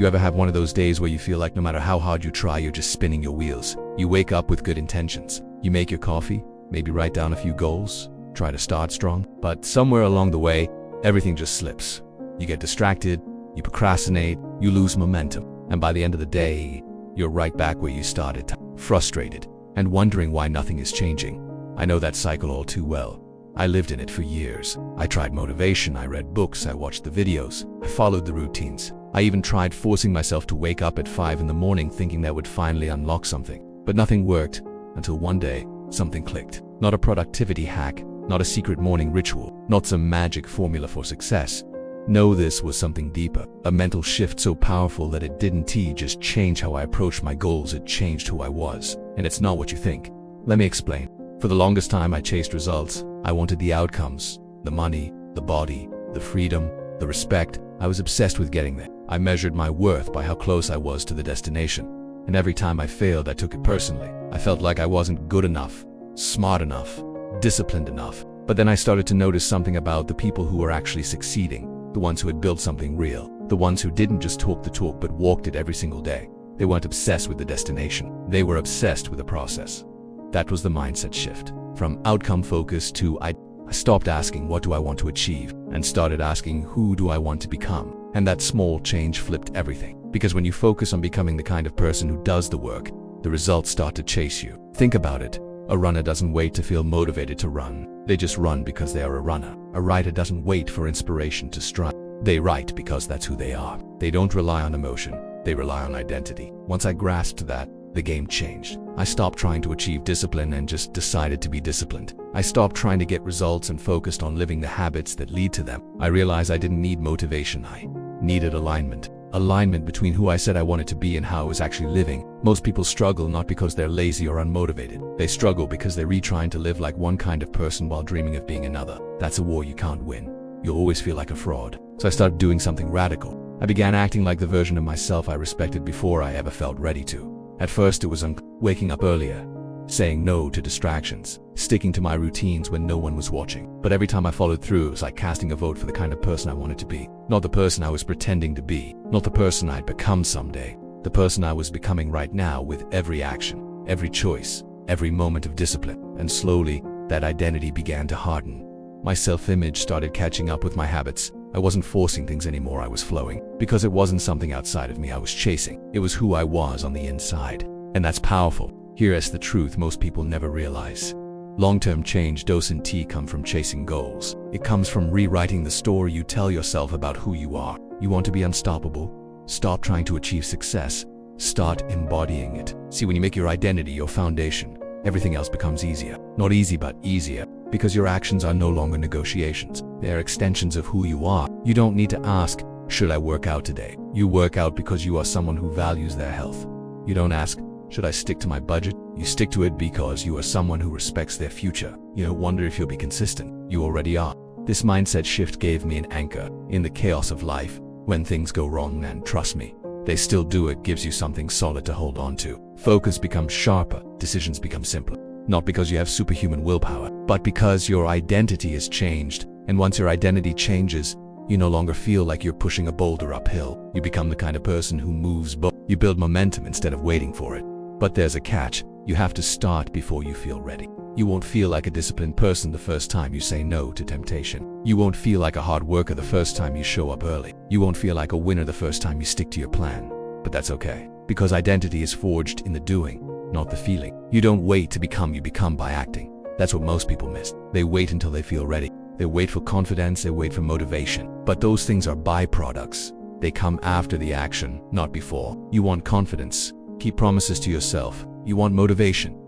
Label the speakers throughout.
Speaker 1: You ever have one of those days where you feel like no matter how hard you try, you're just spinning your wheels? You wake up with good intentions. You make your coffee, maybe write down a few goals, try to start strong, but somewhere along the way, everything just slips. You get distracted, you procrastinate, you lose momentum, and by the end of the day, you're right back where you started, frustrated and wondering why nothing is changing. I know that cycle all too well. I lived in it for years. I tried motivation, I read books, I watched the videos, I followed the routines. I even tried forcing myself to wake up at 5 in the morning thinking that would finally unlock something. But nothing worked until one day, something clicked. Not a productivity hack, not a secret morning ritual, not some magic formula for success. No, this was something deeper. A mental shift so powerful that it didn't just change how I approached my goals, it changed who I was. And it's not what you think. Let me explain. For the longest time, I chased results. I wanted the outcomes, the money, the body, the freedom, the respect. I was obsessed with getting there. I measured my worth by how close I was to the destination. And every time I failed, I took it personally. I felt like I wasn't good enough, smart enough, disciplined enough. But then I started to notice something about the people who were actually succeeding, the ones who had built something real, the ones who didn't just talk the talk but walked it every single day. They weren't obsessed with the destination. They were obsessed with the process. That was the mindset shift. From outcome focus to I stopped asking what do I want to achieve and started asking who do I want to become. And that small change flipped everything. Because when you focus on becoming the kind of person who does the work, the results start to chase you. Think about it. A runner doesn't wait to feel motivated to run. They just run because they are a runner. A writer doesn't wait for inspiration to strike. They write because that's who they are. They don't rely on emotion. They rely on identity. Once I grasped that, the game changed. I stopped trying to achieve discipline and just decided to be disciplined. I stopped trying to get results and focused on living the habits that lead to them. I realized I didn't need motivation. I needed alignment. Alignment between who I said I wanted to be and how I was actually living. Most people struggle not because they're lazy or unmotivated. They struggle because they're trying to live like one kind of person while dreaming of being another. That's a war you can't win. You'll always feel like a fraud. So I started doing something radical. I began acting like the version of myself I respected before I ever felt ready to. At first it was waking up earlier, saying no to distractions, sticking to my routines when no one was watching. But every time I followed through, it was like casting a vote for the kind of person I wanted to be. Not the person I was pretending to be, not the person I'd become someday. The person I was becoming right now with every action, every choice, every moment of discipline. And slowly, that identity began to harden. My self-image started catching up with my habits. I wasn't forcing things anymore, I was flowing. Because it wasn't something outside of me I was chasing. It was who I was on the inside. And that's powerful. Here's the truth most people never realize. Long-term change doesn't come from chasing goals. It comes from rewriting the story you tell yourself about who you are. You want to be unstoppable? Stop trying to achieve success. Start embodying it. See, when you make your identity your foundation, everything else becomes easier. Not easy, but easier. Because your actions are no longer negotiations. They are extensions of who you are. You don't need to ask, should I work out today? You work out because you are someone who values their health. You don't ask, should I stick to my budget? You stick to it because you are someone who respects their future. You don't wonder if you'll be consistent. You already are. This mindset shift gave me an anchor in the chaos of life. When things go wrong, and trust me, they still do, it gives you something solid to hold on to. Focus becomes sharper, decisions become simpler. Not because you have superhuman willpower, but because your identity is changed. And once your identity changes, you no longer feel like you're pushing a boulder uphill. You become the kind of person who moves, you build momentum instead of waiting for it. But there's a catch. You have to start before you feel ready. You won't feel like a disciplined person the first time you say no to temptation. You won't feel like a hard worker the first time you show up early. You won't feel like a winner the first time you stick to your plan. But that's okay, because identity is forged in the doing, not the feeling. You don't wait to become, you become by acting. That's what most people miss. They wait until they feel ready. They wait for confidence, they wait for motivation. But those things are byproducts. They come after the action, not before. You want confidence, keep promises to yourself. You want motivation,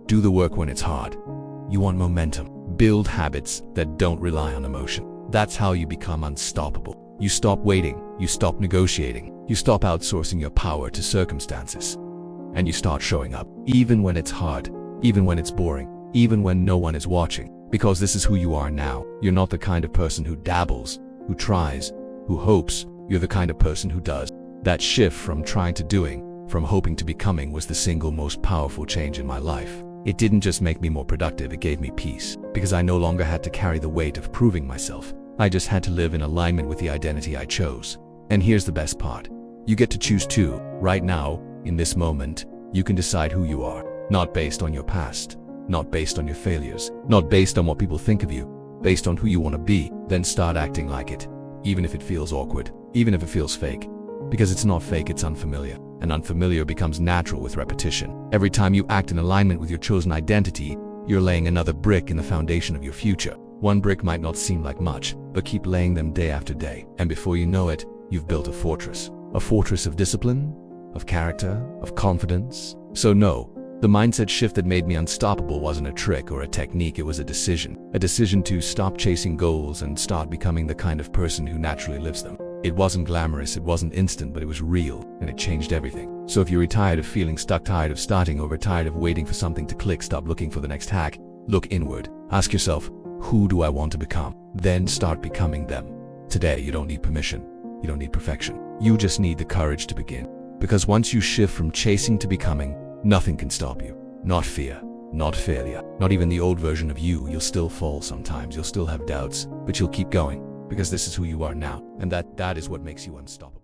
Speaker 1: do the work when it's hard. You want momentum, build habits that don't rely on emotion. That's how you become unstoppable. You stop waiting, you stop negotiating, you stop outsourcing your power to circumstances. And you start showing up, even when it's hard, even when it's boring, even when no one is watching. Because this is who you are now. You're not the kind of person who dabbles, who tries, who hopes. You're the kind of person who does. That shift from trying to doing, from hoping to becoming, was the single most powerful change in my life. It didn't just make me more productive, it gave me peace. Because I no longer had to carry the weight of proving myself. I just had to live in alignment with the identity I chose. And here's the best part. You get to choose too. Right now, in this moment, you can decide who you are, not based on your past, not based on your failures, not based on what people think of you, based on who you want to be. Then start acting like it, even if it feels awkward, even if it feels fake. Because it's not fake, it's unfamiliar. And unfamiliar becomes natural with repetition. Every time you act in alignment with your chosen identity, you're laying another brick in the foundation of your future. One brick might not seem like much, but keep laying them day after day. And before you know it, you've built a fortress. A fortress of discipline, of character, of confidence. So no, the mindset shift that made me unstoppable wasn't a trick or a technique, it was a decision. A decision to stop chasing goals and start becoming the kind of person who naturally lives them. It wasn't glamorous, it wasn't instant, but it was real, and it changed everything. So if you're tired of feeling stuck, tired of starting over, tired of waiting for something to click, stop looking for the next hack. Look inward. Ask yourself, who do I want to become? Then start becoming them. Today, you don't need permission. You don't need perfection. You just need the courage to begin. Because once you shift from chasing to becoming, nothing can stop you. Not fear, not failure, not even the old version of you. You'll still fall sometimes, you'll still have doubts, but you'll keep going. Because this is who you are now, and that is what makes you unstoppable.